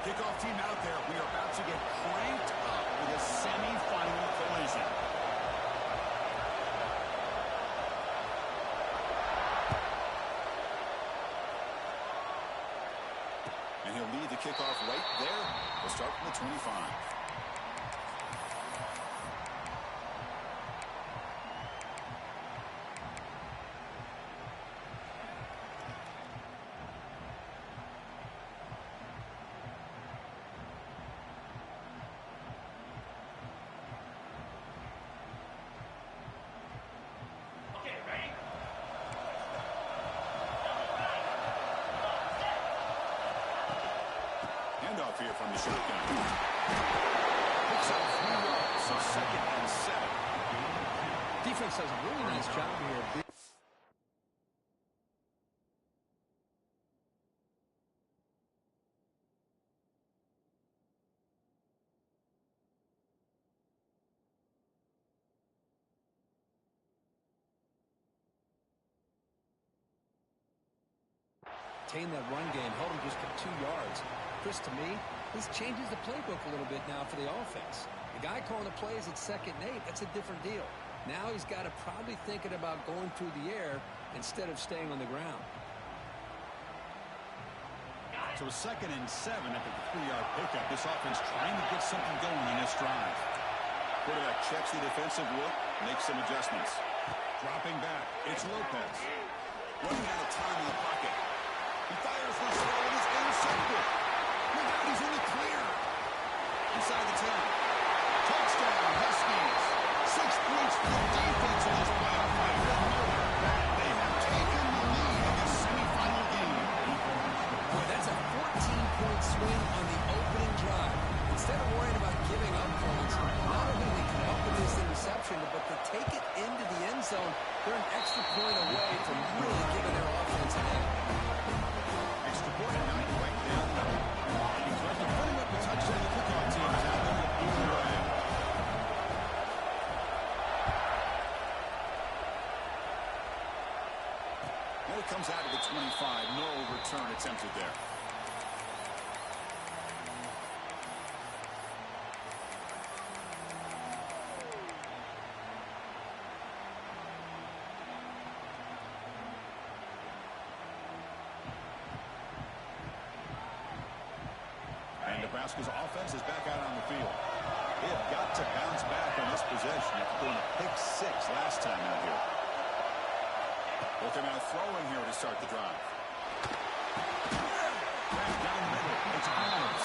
Kickoff team out there. We are about to get cranked up with a semi-final collision. And he'll lead the kickoff right there. We'll start from the 25. Handoff here from the shotgun. Picks up 3 yards, so 2nd and 7. Defense does a really nice job here. Maintain that run game, held him just for 2 yards. Chris, to me, this changes the playbook a little bit now for the offense. The guy calling the plays at 2nd and 8, that's a different deal. Now he's got to probably thinking about going through the air instead of staying on the ground. So 2nd and 7 after the 3-yard pickup. This offense trying to get something going in this drive. Quarterback checks the defensive look, makes some adjustments. Dropping back, it's Lopez. Running out of time in the pocket. He fires this throw and it's intercepted. Look out, he's in the clear. Inside the 10. Touchdown, Huskies. 6 points for the defense in this playoff fight. They have taken the lead in this semifinal game. Boy, that's a 14-point swing on the opening drive. Instead of worrying about giving up points, not only do they come up with this interception, but they take it into the end zone. They're an extra point away from really giving their offense an edge. Extra point, 9 right now. He's left to put him up the touchdown. The kickoff team is out there either way. Well, it comes out of the 25. No return attempted there. And Nebraska's offense is back out on the field. They have got to bounce back on this possession after throwing a pick 6 last time out here. Looking out throwing here to start the drive. Back down the middle. It's Arms.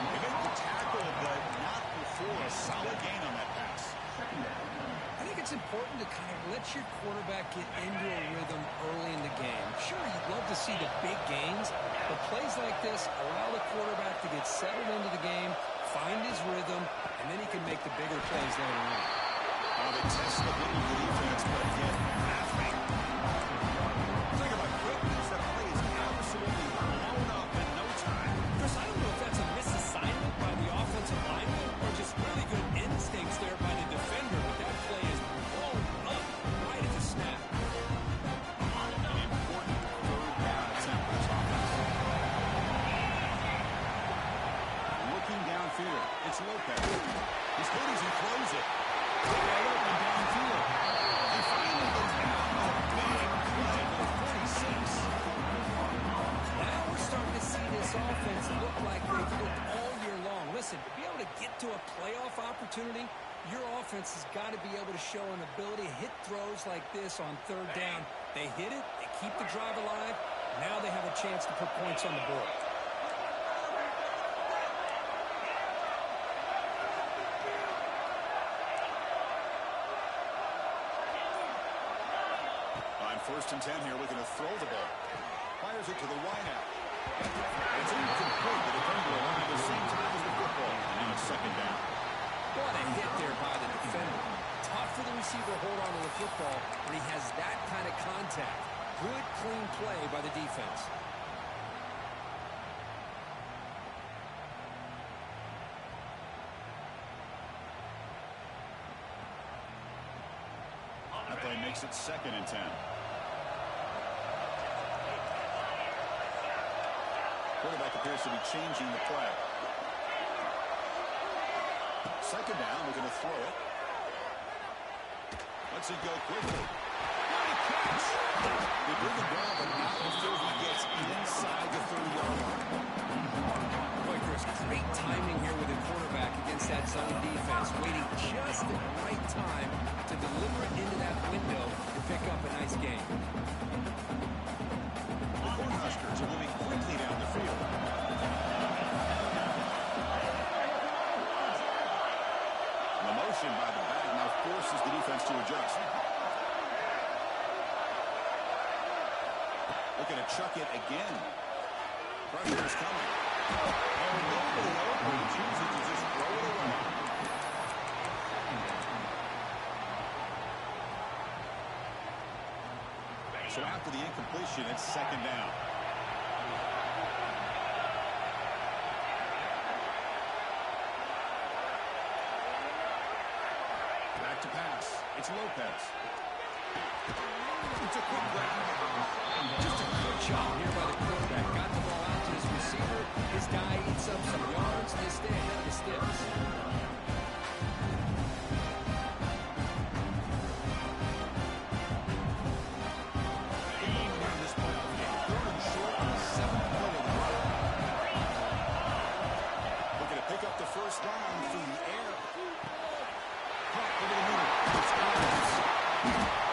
They make the tackle, but not before a solid gain on that pass. I think it's important to kind of let your quarterback get into a rhythm early in the game. Sure, you'd love to see the big gains, but plays like this allow the quarterback to get settled into the game, find his rhythm, and then he can make the bigger plays later on. They test the middle of the defense, but again, nothing. Talk about quickness. That play is absolutely blown up in no time. Chris, I don't know if that's a misassignment by the offensive lineman or just really good instincts there by the defender, but that play is blown up right at the snap. An important third down attempt for this offense. Looking downfield, it's Lopez. His hoodies and throws it. Wide open downfield. He finally goes down. Big play, number 46. Now we're starting to see this offense look like they've looked all year long. Listen, to be able to get to a playoff opportunity, your offense has got to be able to show an ability to hit throws like this on 3rd down. They hit it, they keep the drive alive. Now they have a chance to put points on the board. On 1st and 10 here, looking to throw the ball. Fires it to the wideout. It's incomplete. The defender arrived at the same time as the football. And now it's 2nd down. What a hit there by the defender. Tough for the receiver to hold on to the football when he has that kind of contact. Good, clean play by the defense. That play makes it 2nd and 10. Quarterback appears to be changing the play. Second down, we're going to throw it. Lets it go quickly. Great catch! They bring the ball, but not until he gets inside the 30-yard line. Boy, Chris, great timing here with the quarterback against that zone defense, waiting just at the right time to deliver it into that window and pick up a nice gain. The Cornhuskers are moving quickly down the field. The motion by the back now forces the defense to adjust. Looking to chuck it again. Pressure is coming. And nobody open. He chooses to just throw it away. So after the incompletion, it's second down. Back to pass. It's Lopez. It's a quick grab. Just a good job here by the quarterback. Got the ball out to his receiver. His guy eats up some yards. They stay ahead of the sticks. First down through the air. Caught over the middle. It's Adams.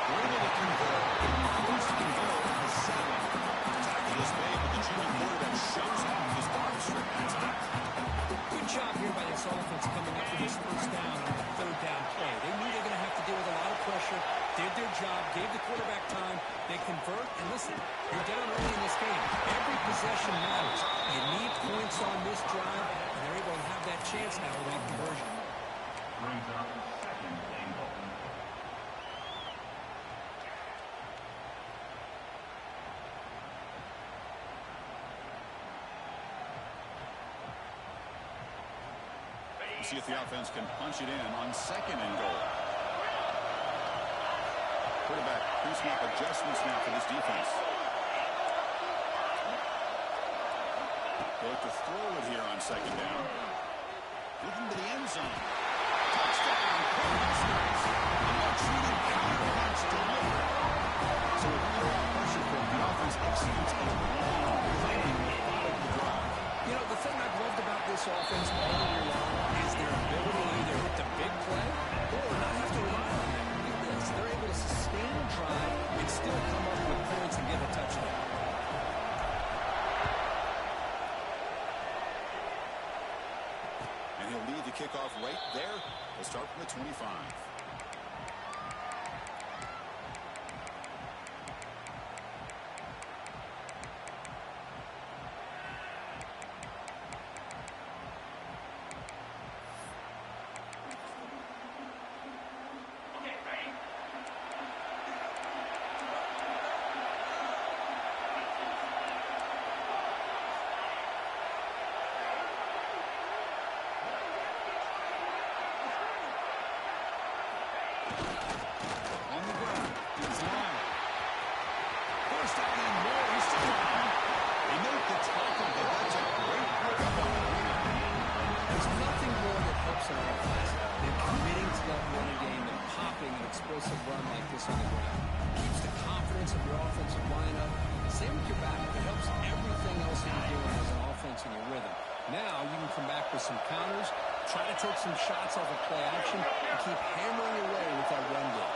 They're able to convert. Forced to convert on the 7. Tackle is made, but the junior quarterback shows off his arm strength that time. Good job here by this offense coming up with this first down on the third down play. They knew they were going to have to deal with a lot of pressure. Did their job. Gave the quarterback time. They convert. And listen, you're down early in this game. Every possession matters. You need points on this drive. They're able to have that chance now with that conversion. Brings up second and goal. We'll see if the offense can punch it in on second and goal. Quarterback pre-snap adjustments now for this defense. They look to throw it here on second down. Looking to the end zone. Touchdown, Cornhuskers. And a treated counter punch delivered. So with all pressure from the offense executes a long play out of the drive. You know, the thing I've loved about this offense all year long is their ability to either hit the big play or not have to rely on them. Look at this. They're able to sustain a drive and still come up with points and get a touchdown. And he'll lead the kickoff right there. We'll start from the 25. explosive run like this on the ground. Keeps the confidence of your offensive lineup. Same with your back. It helps everything else that you're doing as an offense in your rhythm. Now you can come back with some counters, try to take some shots off of play action, and keep hammering away with that run game.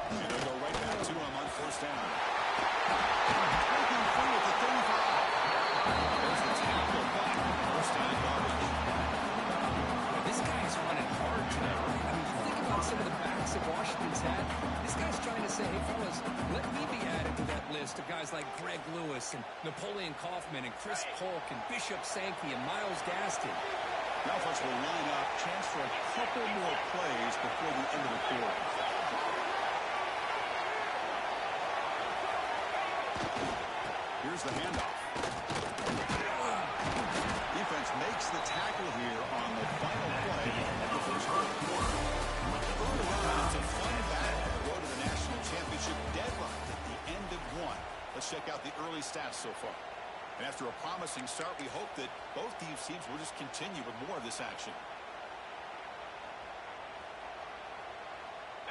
And they'll go right back to him on first down. Breaking free at the 35. There's the tackle back. First down garbage. This guy is running hard tonight. I mean, you think about some of the backs that Washington's had. This guy's trying to say, hey, fellas, let me be added to that list of guys like Greg Lewis and Napoleon Kaufman and Chris Polk and Bishop Sankey and Miles Gaston. Now folks will line up, chance for a couple more plays before the end of the quarter. Here's the handoff. Defense makes the tackle here on the final play of the first quarter. Early on, it's a fun battle on the road to the national championship deadlocked at the end of one. Let's check out the early stats so far. And after a promising start, we hope that both these teams will just continue with more of this action.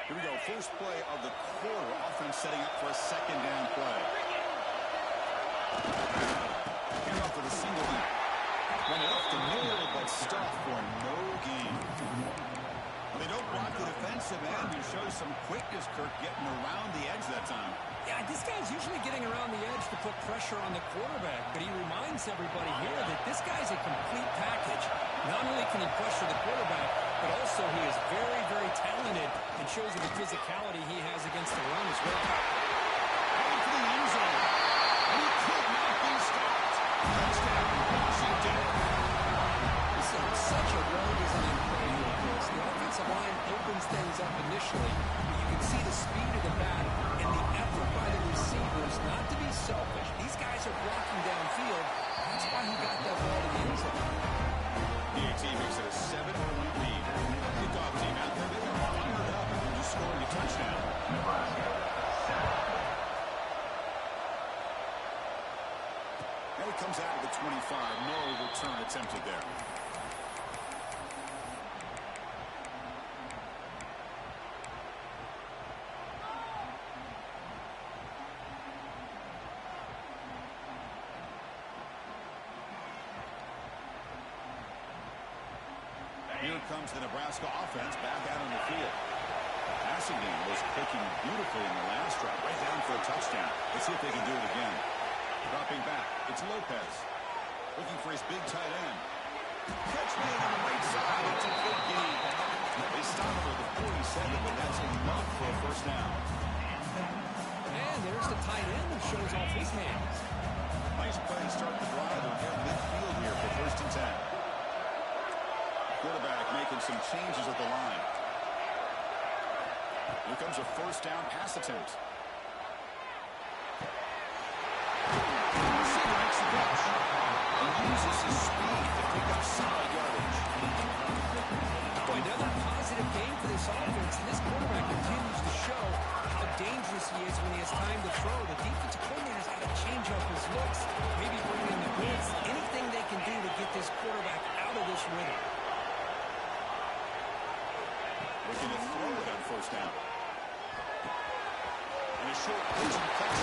Here we go. First play of the quarter. Offense setting up for a second down play. Here off with a single lead. Run it up the middle, but stopped for no gain. Well, they don't block the defensive end. He shows some quickness, Kirk, getting around the edge that time. Yeah, this guy's usually getting around the edge to put pressure on the quarterback, but he reminds everybody here that this guy's a complete package. Not only can he pressure the quarterback, but also he is very, very talented and shows you the physicality he has against the run as well. Going for the end zone. And he could not be stopped. Touchdown, Washington. This is such a well-designed play here, Chris. The offensive line opens things up initially, but you can see the speed of the bat and the effort by the receivers not to be selfish. These guys are blocking downfield. That's why he got that ball to the end zone. DAT makes it a 7-point lead. Kickoff team out there. They're fired up and just scoring a touchdown. Nebraska, 7. And it comes out of the 25. No return attempted there. Here comes the Nebraska offense back out on the field. Passing game was clicking beautifully in the last drive. Right down for a touchdown. Let's see if they can do it again. Dropping back. It's Lopez. Looking for his big tight end. Catch made on the right side. It's a big gain. They stop him at the 47, but that's enough for a first down. And there's the tight end who shows off his hands. Nice play to start the drive. And they're midfield here for first and 10. Quarterback making some changes at the line. Here comes a first down pass attempt. Receiver makes the catch and uses his speed to pick up solid yardage. Boy, another positive game for this offense, and this quarterback continues to show how dangerous he is when he has time to throw. The defensive coordinator's got to change up his looks, maybe bring in the blitz, anything they can do to get this quarterback out of this rhythm. Looking to throw it on first down. And a short pitch and catch.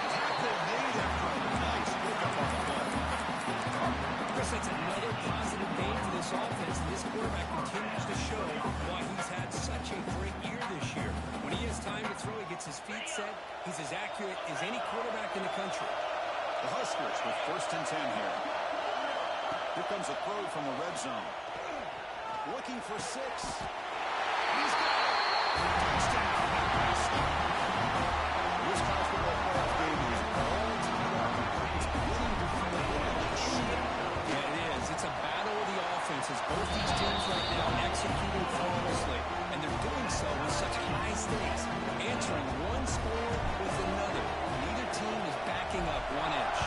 Tackle made after a nice pickup on the play. Chris, that's another positive game for this offense, and this quarterback continues to show why he's had such a great year this year. When he has time to throw, he gets his feet set. He's as accurate as any quarterback in the country. The Huskers with first and 10 here. Here comes a throw from the red zone. Looking for 6. He's got it. Touchdown. This college football playoff game is all tied up. It's beginning to feel like a shootout. Yeah, it is. It's a battle of the offenses. Both these teams right now executing flawlessly, and they're doing so with such high stakes, answering one score with another. Neither team is backing up one inch.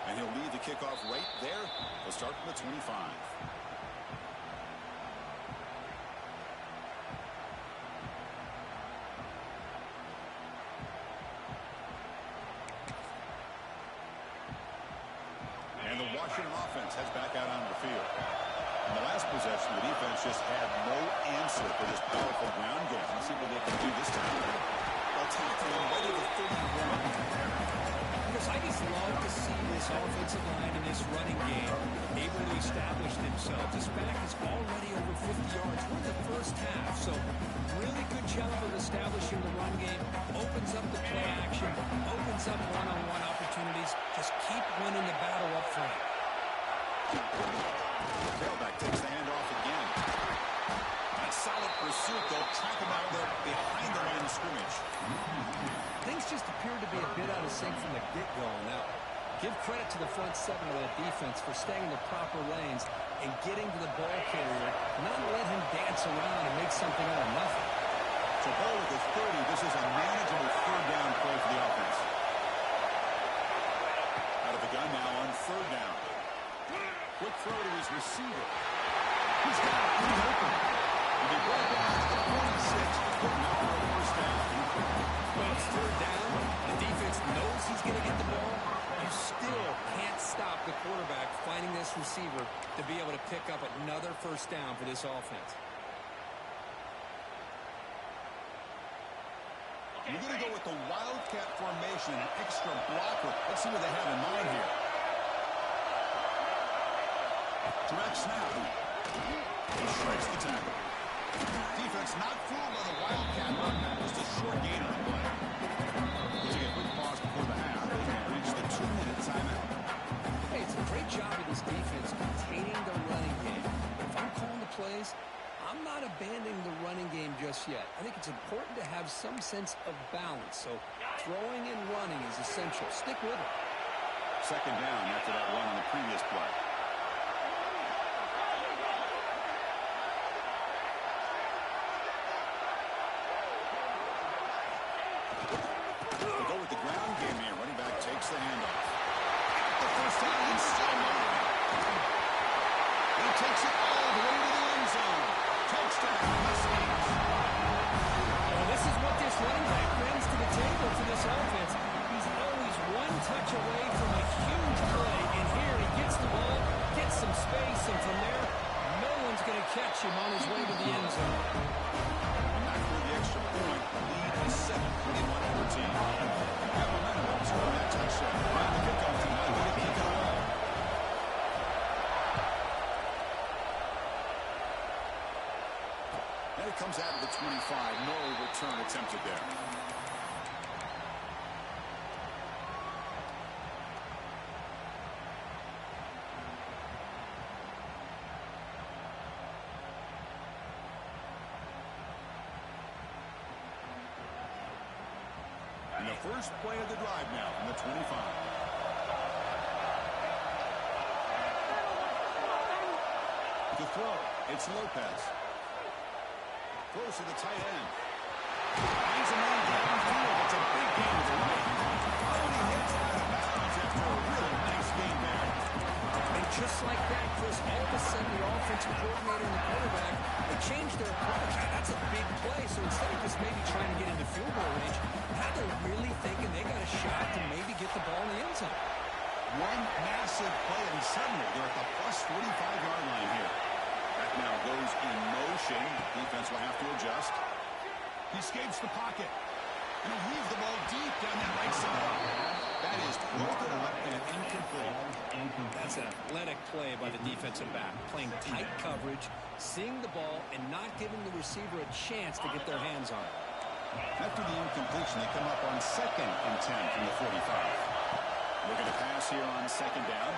And he'll lead the kickoff right there. He'll start from the 25. And the Washington offense heads back out onto the field. In the last possession, the defense just had no answer for this powerful ground game. Let's see what they can do this time. They'll tackle him right at the 31. Chris, I just love to see this offensive line in this running game able to establish themselves. This back is already over 50 yards. We're in the first half, so really good job of establishing the run game. Opens up the play action, opens up one-on-one opportunities. Just keep winning the battle up front. The tailback takes the handoff again. And a solid pursuit. They'll track him out there behind the line of scrimmage. Things just appear to be a bit out of sync from the get-go on that one. Give credit to the front seven of that defense for staying in the proper lanes and getting to the ball carrier, not let him dance around and make something out of nothing. So ball with the 30. This is a manageable third down play for the offense. Out of the gun now on third down. Quick throw to his receiver. He's got it. He's open. He brought down to the 46. Good enough for a first down. Well, it's third first down for this offense. You're going to go with the Wildcat formation, an extra blocker. Let's see what they have in mind here. Direct snap. He strikes the tackle. Defense not fooled by the Wildcat run. Just a short gain on the play. We'll take a quick pause before the half. They can reach the 2-minute timeout. Hey, it's a great job of this defense containing the running game. If I'm calling the plays, I'm not abandoning the running game just yet. I think it's important to have some sense of balance. So throwing and running is essential. Stick with it. Second down after that run on the previous play. They go with the ground game here. Running back takes the handoff. The first down and still moving. He takes it all the way to the end zone. Touchdown, Huskies. Well, this is what this running back brings to the table for this offense. He's always one touch away from a huge play, and here he gets the ball, gets some space, and from there, no one's going to catch him on his way to the end zone. And after the extra point, the lead is 7, 21-14. Have momentum to score that touchdown. Right, the kickoff team now going to kick it away. And it comes out of the 25. No return attempted there. And the first play of the drive now from the 25. To throw, it's Lopez. Throws to the tight end. Finds a man downfield. It's a big game to the right. Finally hits it out of bounds after a really nice game there. And just like that, Chris, all of a sudden the offensive coordinator and the quarterback, they changed their approach. That's a big play. So instead of just maybe trying to get into field goal range, now they're really thinking they got a shot to maybe get the ball in the end zone. One massive play, and suddenly they're at the plus 45-yard line here. That now goes in motion. Defense will have to adjust. He escapes the pocket. And he'll heave the ball deep down that right side. That is broken up and incomplete. That's an athletic play by the defensive back. Playing tight coverage, seeing the ball, and not giving the receiver a chance to get their hands on it. After the incompletion, they come up on 2nd and 10 from the 45. Looking to pass here on 2nd down.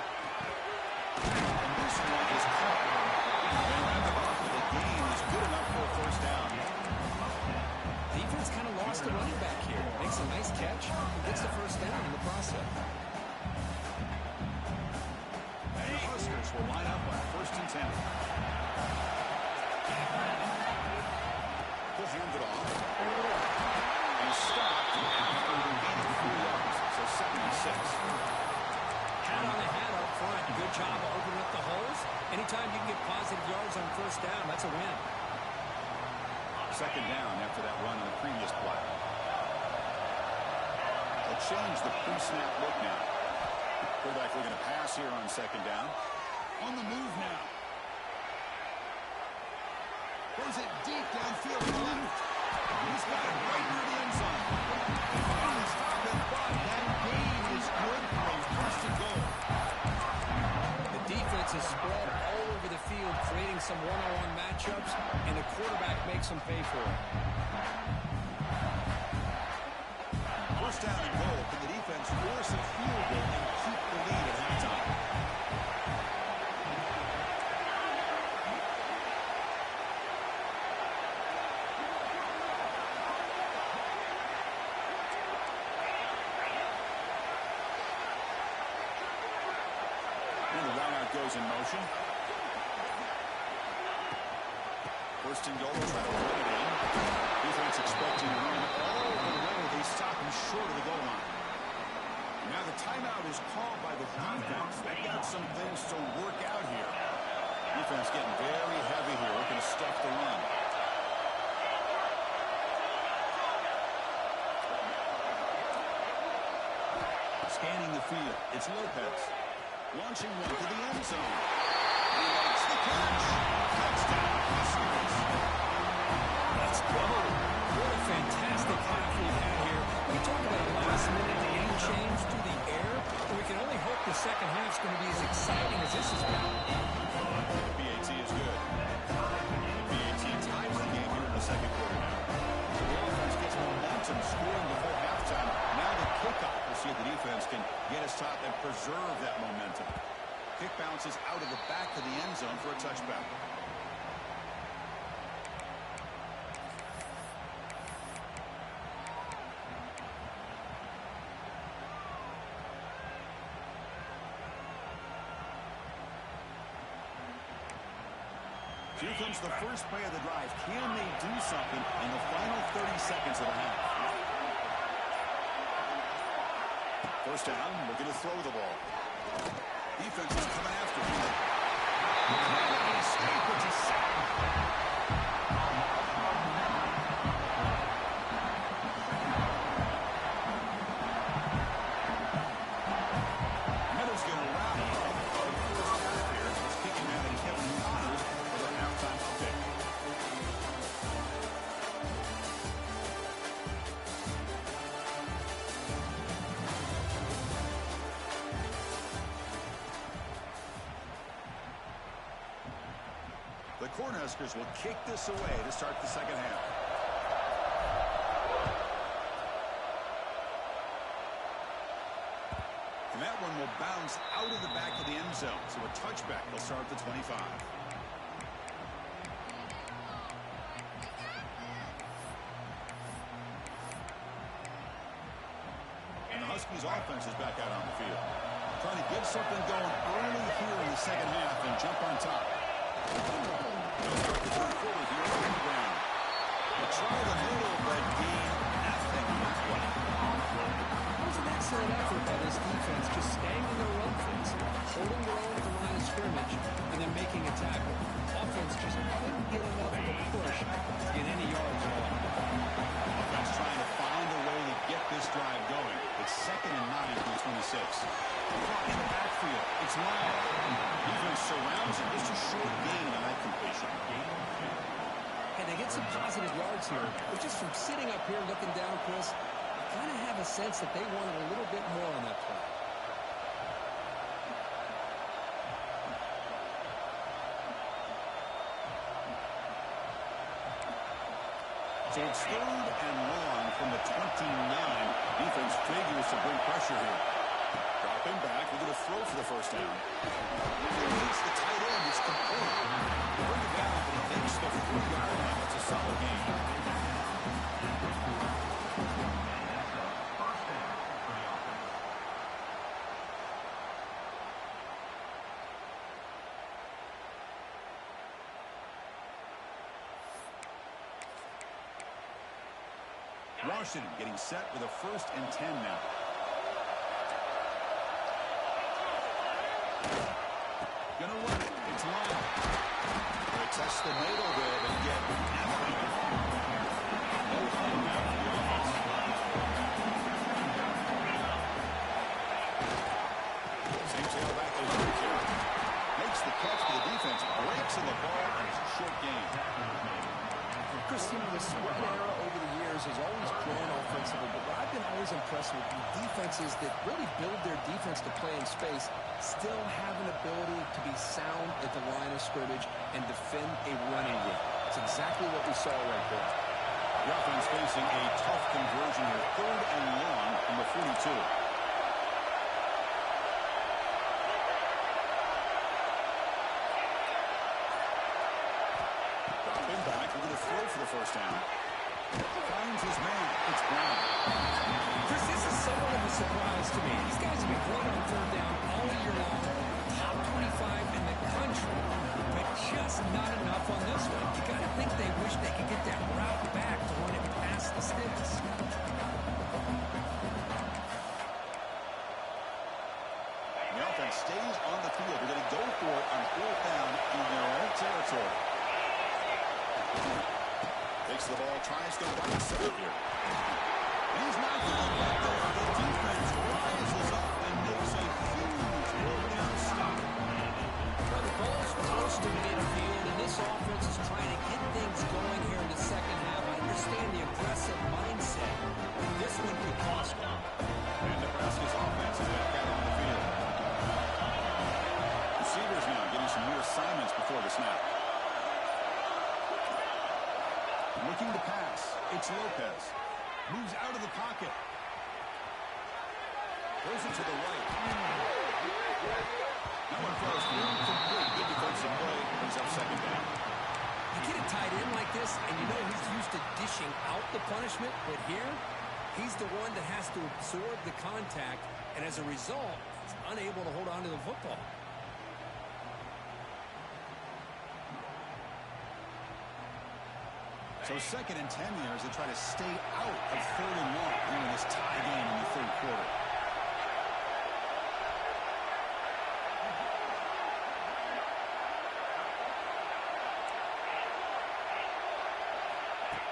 And this one is caught. They wrap it up. The gain is good enough for a first down. Defense kind of lost the running back here. Makes a nice catch and gets the first down in the process. And the Huskers will line up on 1st and 10. He'll hand it off. And stopped after the gain of 3 yards. So 2nd and 6. Hat on the hat up front. Good job of opening up the holes. Anytime you can get positive yards on first down, that's a win. 2nd down after that run on the previous play. They'll change the pre-snap look now. Quarterback looking to pass here on 2nd down. On the move now. Throws it deep downfield to the left. He's got it right near the end zone. And he's stopped it, but that gain is good for a 1st and goal. The defense is spread all over the field, creating some one-on-one matchups, and the quarterback makes them pay for it. 1st down and goal. Can the defense force a field goal and keep the lead at halftime? And the wideout goes in motion. 1st and goal, try to run it in. Defense expecting to run all the way. They stop him short of the goal line. Now the timeout is called by the defense. They got some things to work out here. Defense getting very heavy here, looking to stuff the run. Scanning the field, it's Lopez. Launching one to the end zone. He makes the catch. this is bad. PAT is good. PAT ties the game here in the second quarter now. So the offense gets momentum scoring before halftime. Now the kickoff. We'll see if the defense can get a stop and preserve that momentum. Kick bounces out of the back of the end zone for a touchback. Here comes the first play of the drive. Can they do something in the final 30 seconds of the half? First down, looking to throw the ball. Defense is coming after him. Escape, it's a sack. Middle's going to wrap up the first half here. It's kicking out and Kevin Connors for the halftime update. The Cornhuskers will kick this away to start the second half. And that one will bounce out of the back of the end zone. So a touchback will start at the 25. And the Huskies offense is back out on the field. Trying to get something going early here in the second half and jump on top. They'll start the third quarter here on the ground. They try the middle, but gain nothing on that one. It was an excellent effort by this defense, just staying in their run fence, holding their own at the line of scrimmage, and then making a tackle. Offense just couldn't get enough of a push to get any yards at all. Offense trying to find a way to get this drive going. It's 2nd and 9 from the 26. In the backfield, it's Lyle. Defense surrounds him. Just a short gain on that completion. And they get some positive yards here, but just from sitting up here looking down, Chris, I kind of have a sense that they wanted a little bit more on that play. So it's 3rd and long from the 29. Defense figures to bring pressure here. Dropping back, we're going to throw for the first down. He hits the tight end, it's complete. Bring it down, but he makes the 4-yard line. That's a solid game. Washington getting set with a 1st and 10 now. Gonna run it. It's Lyle. They test the middle there and get nothing. No fun now for the offense. Same tailback as Richard. Makes the catch for the defense. Breaks in the ball, and it's a short game. Chris, the spread era over the years has always grown offensively, but what I've been always impressed with defenses that really build their defense to play in space still have an ability to be sound at the line of scrimmage and defend a running game. It's exactly what we saw right there. The offense facing a tough conversion here. 3rd and long from the 42. Dropping back, we're going to throw for the first down. Finds his man. It's Brown. Chris, this is somewhat of a surprise to me. These guys have been great on 3rd down all year long. Top 25 in the country, but just not enough on this one. You got to think they wish they could get that route back to run it past the sticks. The offense stays on the field. They're going to go for it on 4th down in their own territory. Takes the ball, tries to run a set here. And he's not going to let go. The defense rises up and makes a huge third down stop. Well, the ball's close to midfield, and this offense is trying to get things going here in the second half. I understand the aggressive mindset, but this one could cost them. And Nebraska's offense is back out on the field. Receiver Moves out of the pocket. Throws it to the right. That one throws complete. Good defensive play. Brings up second down. You get a tight end like this, and you know he's used to dishing out the punishment, but here, he's the one that has to absorb the contact, and as a result, he's unable to hold on to the football. So 2nd and 10 here as they try to stay out of 3rd and 1 here in this tie game in the 3rd quarter.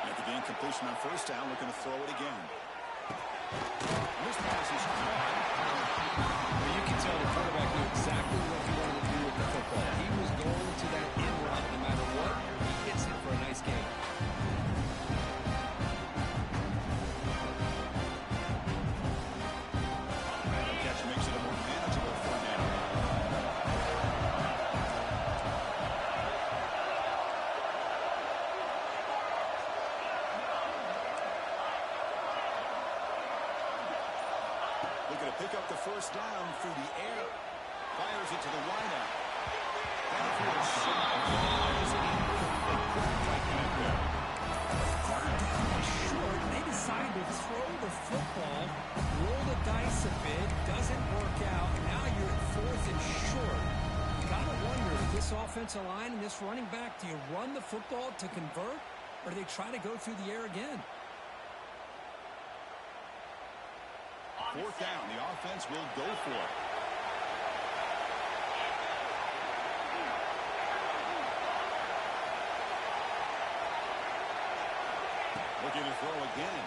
At the game completion on 1st down, looking to throw it again. This pass is caught. Well, you can tell the quarterback knew exactly what he wanted to do with the football. He was going to that end route no matter what. He hits it for a nice game. Looking to pick up the 1st down through the air. Fires it to the wideout. Downfield shot. Is it incomplete? Right back there. Third down is short. They decide to throw the football, roll the dice a bit, doesn't work out. Now you're at 4th and short. You got to wonder, with this offensive line and this running back, do you run the football to convert, or do they try to go through the air again? 4th down. The offense will go for it. Looking to throw again.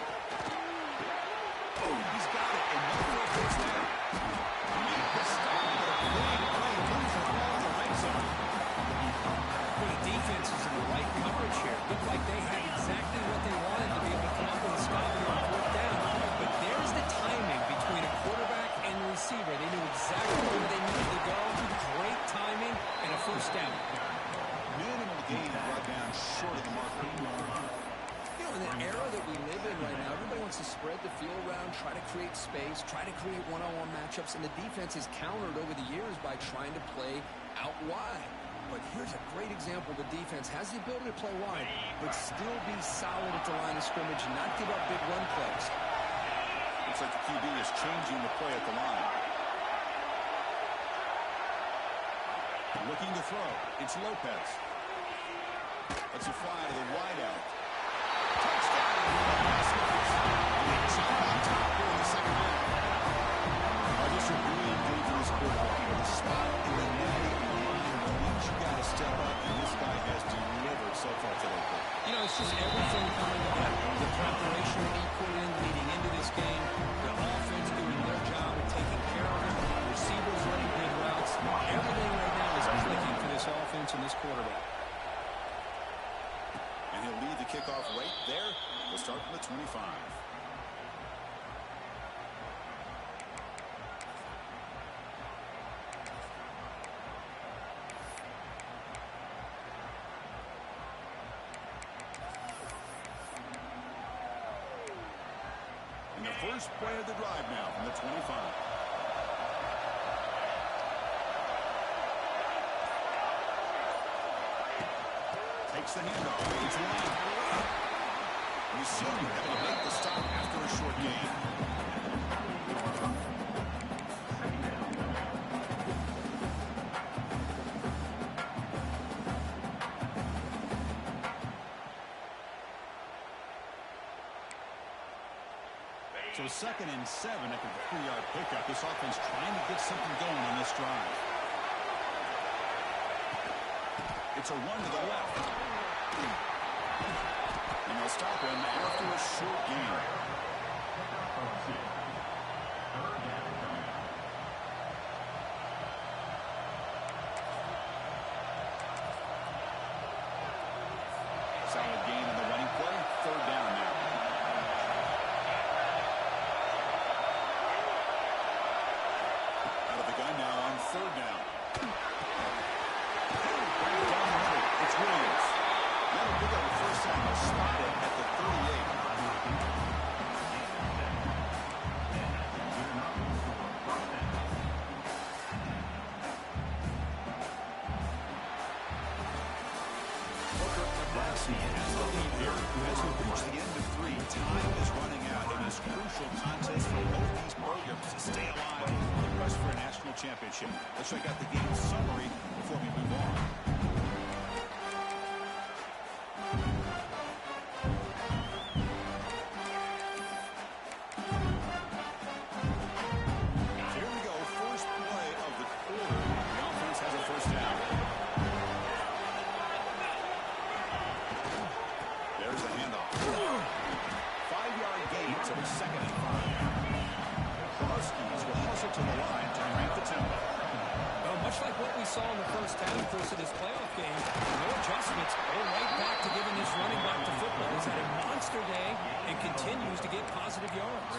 Oh, he's got it. And no more first down. Make the stop. But a big play. Moves the ball in the red zone. Well, the defense is in the right coverage here. Looked like they had exactly what they wanted to be able to come up with a stop on 4th down. But there's the timing between a quarterback and the receiver. They knew exactly where they needed to go. Great timing and a 1st down. Minimal gain brought down short of the marker. You know, in the era that we live in right now, everybody wants to spread the field around, try to create space, try to create one-on-one matchups, and the defense is countered over the years by trying to play out wide. But here's a great example. The defense has the ability to play wide, but still be solid at the line of scrimmage and not give up big run plays. Looks like the QB is changing the play at the line. Looking to throw. It's Lopez. Let's a fly to the wideout. Touchdown. It's on top here in the 2nd half. Just a brilliant game for this quarterback. The spot in the net on the line means you got to step up, and this guy has delivered so far today. You know, it's just everything coming together. The preparation that he put in leading into this game, the offense doing their job of taking care of it, receivers running good routes. Everything right now is clicking for this offense and this quarterback. And he'll lead the kickoff right there. We'll start from the 25. And the first play of the drive now from the 25. Takes the handoff. It's one. Receiver having to make the stop after a short gain. So 2nd and 7 after the 3-yard pickup. This offense trying to get something going on this drive. It's a run to the left. And they'll stop him after a short gain. Solid gain on the running play. 3rd down now. Out of the gun now on 3rd down. Down the middle. It's Williams. That'll pick up the first down. They'll spot it at the 38. championship. Let's check out the game summary before we move on. Here we go, first play of the quarter. The offense has a first down. There's the handoff. 5-yard gain, so it's 2nd and 5. The Huskies will hustle to the line to crank the tempo. Well, much like what we saw in the first half versus this playoff game, no adjustments. They're right back to giving this running back the football. He's had a monster day and continues to get positive yards.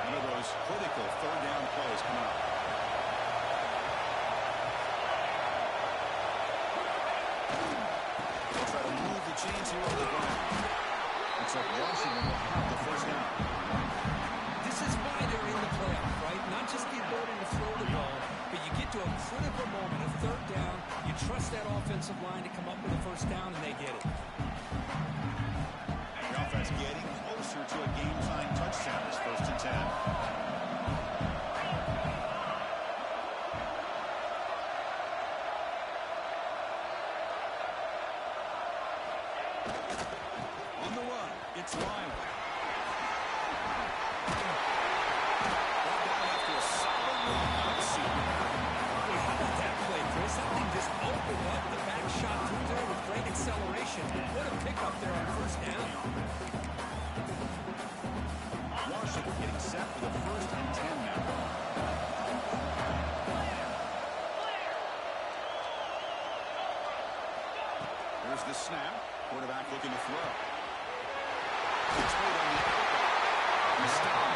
One of those critical third down plays coming up. They'll try to move the chains here on the ground. Looks like Washington will have the first down. This is why they're in the playoff, right? Not just the ability to throw the ball, but you get to a critical moment, a third down, you trust that offensive line to come up with a first down, and they get it. The offense getting closer to a game-tying touchdown. It's 1st and 10. On the run, it's Lively. Brought down after a solid run by the senior. Hey, how about that play, Chris? That thing just opened up. The back shot through there with great acceleration. What a pickup there on first down. Washington getting set for the 1st and 10 now. Here's the snap. Quarterback looking to throw. It's made on the outlet. The stop.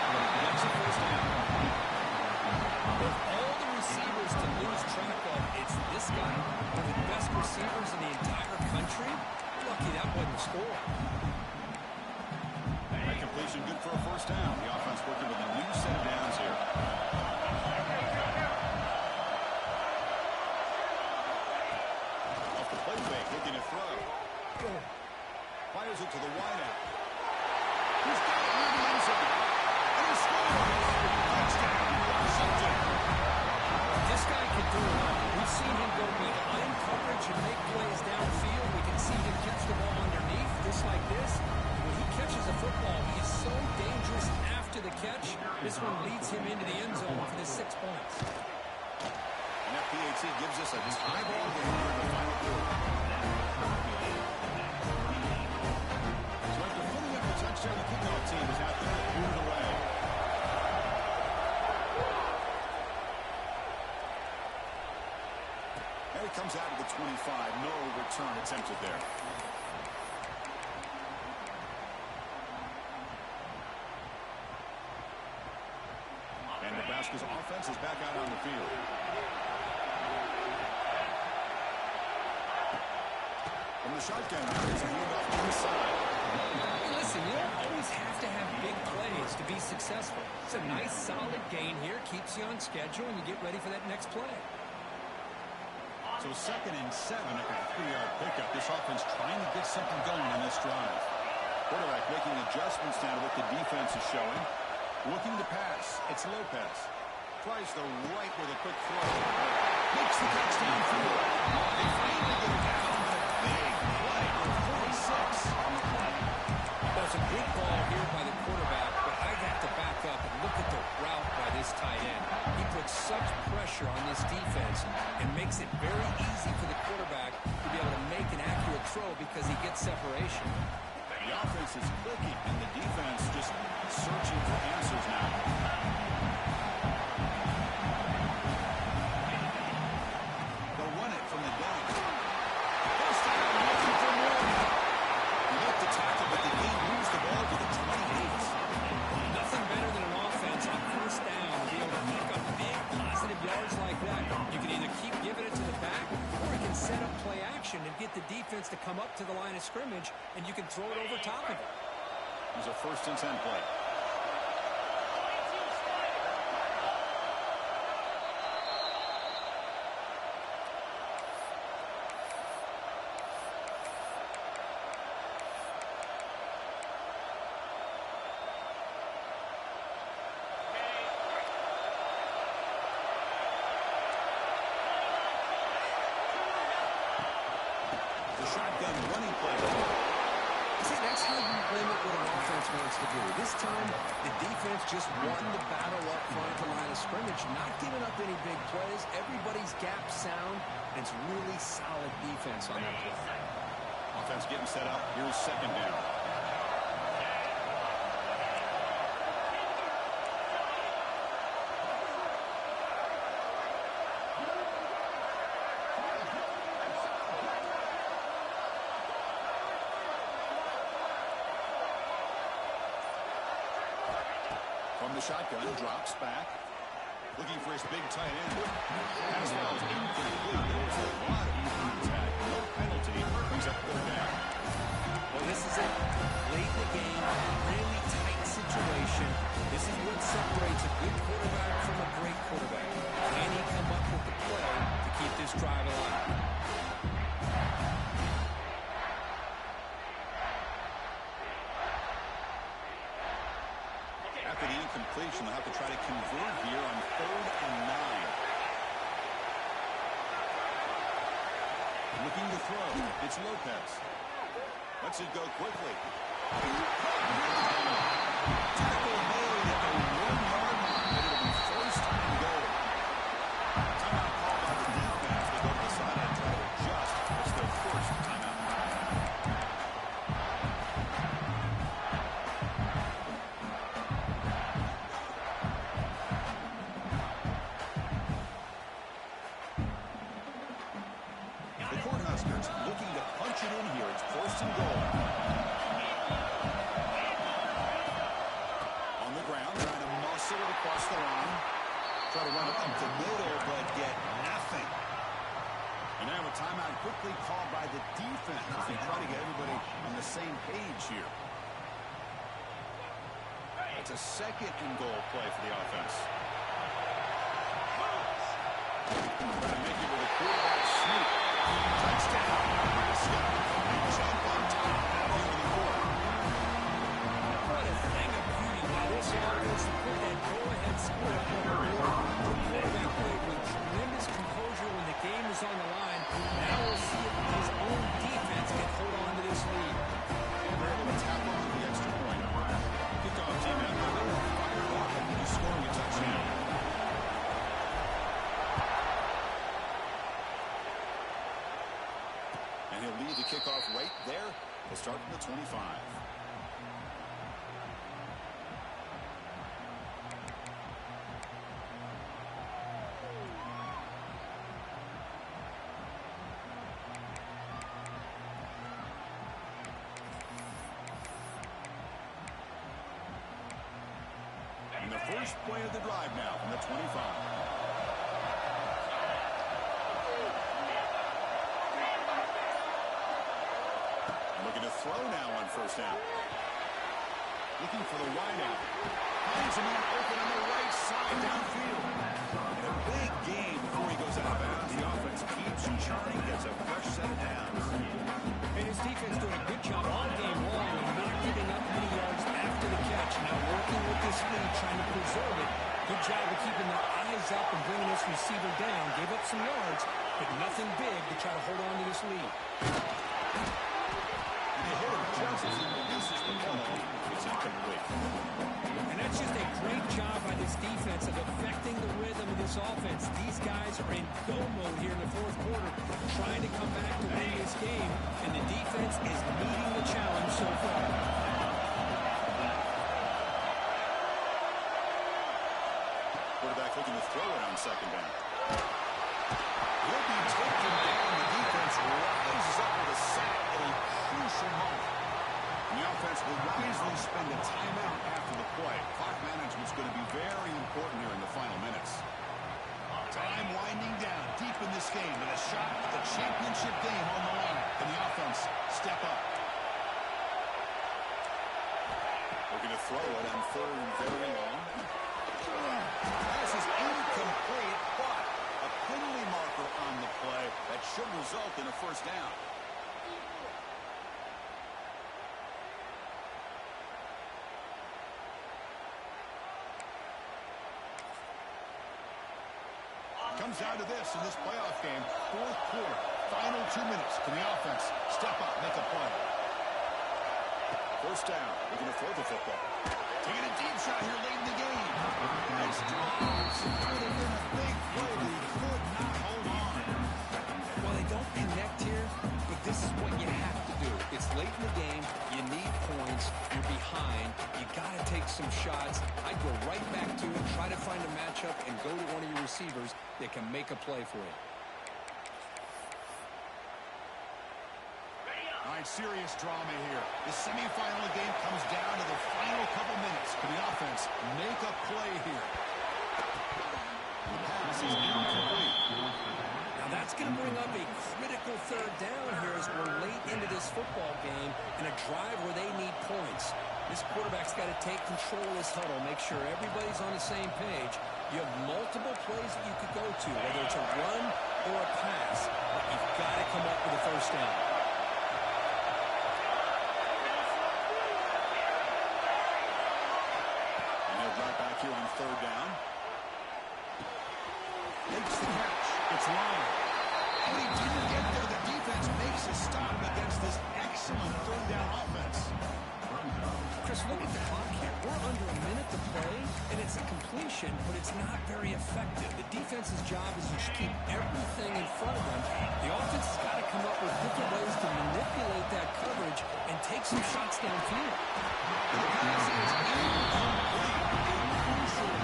That's a first down. With all the receivers to lose track of, it's this guy, one of the best receivers in the entire country. Lucky that wasn't a score. That completion good for a first down. The offense working with a new set of downs here. Off the play fake, looking to throw. Fires it to the wideout. He's got it near the end zone. And he scores! Touchdown, Washington! This guy can do it all. We've seen him go behind coverage and make plays downfield. We can see him catch the ball underneath, just like this. When he catches a football, he's so dangerous after the catch. This one leads him into the end zone for the 6 points. And that PAT gives us a tie ball game here in the final quarter. So after putting up the touchdown, the kickoff team is out there to move it away. And it comes out of the 25. No return attempted there. And Nebraska's offense is back out on the field. From the shotgun, it's a handoff inside. Hey, listen, you don't always have to have big plays to be successful. It's a nice, solid gain here. Keeps you on schedule, and you get ready for that next play. So 2nd and 7 after the 3-yard pickup. This offense trying to get something going on this drive. Quarterback making adjustments now to what the defense is showing. Looking to pass. It's Lopez. Tries the right with a quick throw. Makes the touchdown through. They finally get it down. Big play for 46. That's a good ball here by the quarterback, but I have to back up and look at the route by this tight end. He puts such pressure on this defense and makes it very easy for the quarterback to be able to make an accurate throw because he gets separation. The offense is clicking, and the defense just searching for answers now. They'll run it from the gun. First down, looking for more. He looked to tackle, but the game moves the ball to the 28. Nothing better than an offense on first down to be able to pick up big positive yards like that. You can either keep giving it to the back, or you can set up play action and get the defense to come up to the line of scrimmage, and you can throw it over top of it. It was a 1st and 10 play. The shotgun running play. See, that's how you limit what an offense wants to do. This time, the defense just won the battle up front at the line of scrimmage, not giving up any big plays. Everybody's gap sound, and it's really solid defense on that play. Offense getting set up. Here's second down. From the shotgun, drops back. Looking for his big tight end. Pass ball's incomplete. There was a lot of contact. No penalty. Brings up third down. Well, this is it. Late in the game, really tight situation. This is what separates a good quarterback from a great quarterback. Can he come up with the play to keep this drive alive? After the incompletion, they'll have to try to convert here on 3rd and 9. Looking to throw. It's Lopez. Lets it go quickly. Tackle made at the 1-yard line. It'll be first and goal. Timeout called by the defense. They go to the side and try to adjust. It's their first timeout. The Cornhuskers looking to punch it in here. It's first and goal. On the ground, trying to muscle it across the line. Try to run it up the middle, but get nothing. And now a timeout quickly called by the defense as they try to get everybody on the same page here. It's a second and goal play for the offense. Trying to make it with a quarterback sneak. Touchdown. Scott. Jump on top of the court. What a thing of beauty by this offense to put that go-ahead score up on the board. The quarterback played with tremendous composure when the game was on the line. Now we'll see if his own defense can hold on to this lead. And we're able to tap on the extra point. Kickoff team out there. They were fired up. He's scoring a touchdown. And he'll lead the kickoff right there. We'll start from the 25. And the first play of the drive now from the 25. Looking to throw now on first down. Looking for the wideout. Finds a man open on the right side downfield. In a big game before he goes out of bounds, the offense keeps churning, gets a fresh set of downs. And his defense doing a good job all game long of not giving up many yards after the catch. Now working with this lead, trying to preserve it. Good job of keeping their eyes up and bringing this receiver down. Gave up some yards, but nothing big to try to hold on to this lead. And he hit him just as he releases the ball. It's incomplete. And that's just a great job by this defense of affecting the rhythm of this offense. These guys are in go mode here in the fourth quarter, trying to come back to win this game, and the defense is meeting the challenge so far. Quarterback looking to throw it on second down. He'll be taken down. The defense rises up with a sack at a crucial moment. And the offense will wisely spend a timeout after the play. Clock management's going to be very important here in the final minutes. Time winding down deep in this game with a shot at the championship game on the line. Can the offense step up? Looking to throw it on third and very long. Pass is incomplete, but a penalty marker on the play that should result in a first down. Comes down to this in this playoff game. Fourth quarter, final 2 minutes. Can the offense step up, make a play? First down. We're going to throw the football. Taking a deep shot here late in the game. Nice drives. Would have been a big play. He could not hold on. Well, they don't connect here, but this is what you have to do. It's late in the game. You need points. You're behind. You got to take some shots. I'd go right back to it, try to find a matchup, and go to one of your receivers that can make a play for you. All right, serious drama here. The semifinal game comes down to the final couple minutes. Can the offense make a play here? The pass is incomplete. Now that's going to bring up a critical third down here as we're late into this football game in a drive where they need points. This quarterback's got to take control of this huddle, make sure everybody's on the same page. You have multiple plays that you could go to, whether it's a run or a pass, but you've got to come up with a first down. Drop back here on third down. Makes the catch. It's long. And he didn't get there. The defense makes a stop against this excellent third down offense. Chris, look at the clock here. We're under a minute to play, and it's a completion, but it's not very effective. The defense's job is to just keep everything in front of them. The offense has got to come up with different ways to manipulate that coverage and take some shots downfield. The pass is incomplete.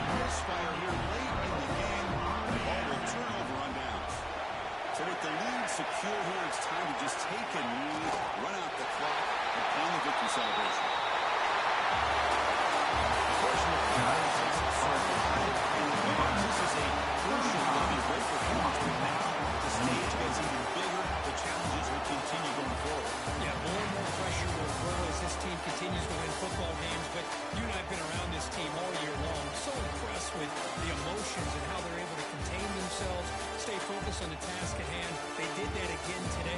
Misfire here late in the game. The ball will turn over on downs. So with the lead secure here, it's time to just take a knee, run out the clock, and plan the victory celebration. This is a crucial one. Be great for Cowboys, but now the stage gets even bigger. The challenges will continue going forward. Yeah, more and more pressure will grow as this team continues to win football games, but you and I have been around this team all year long. So impressed with the emotions and how they're able to contain themselves, stay focused on the task at hand. They did that again today.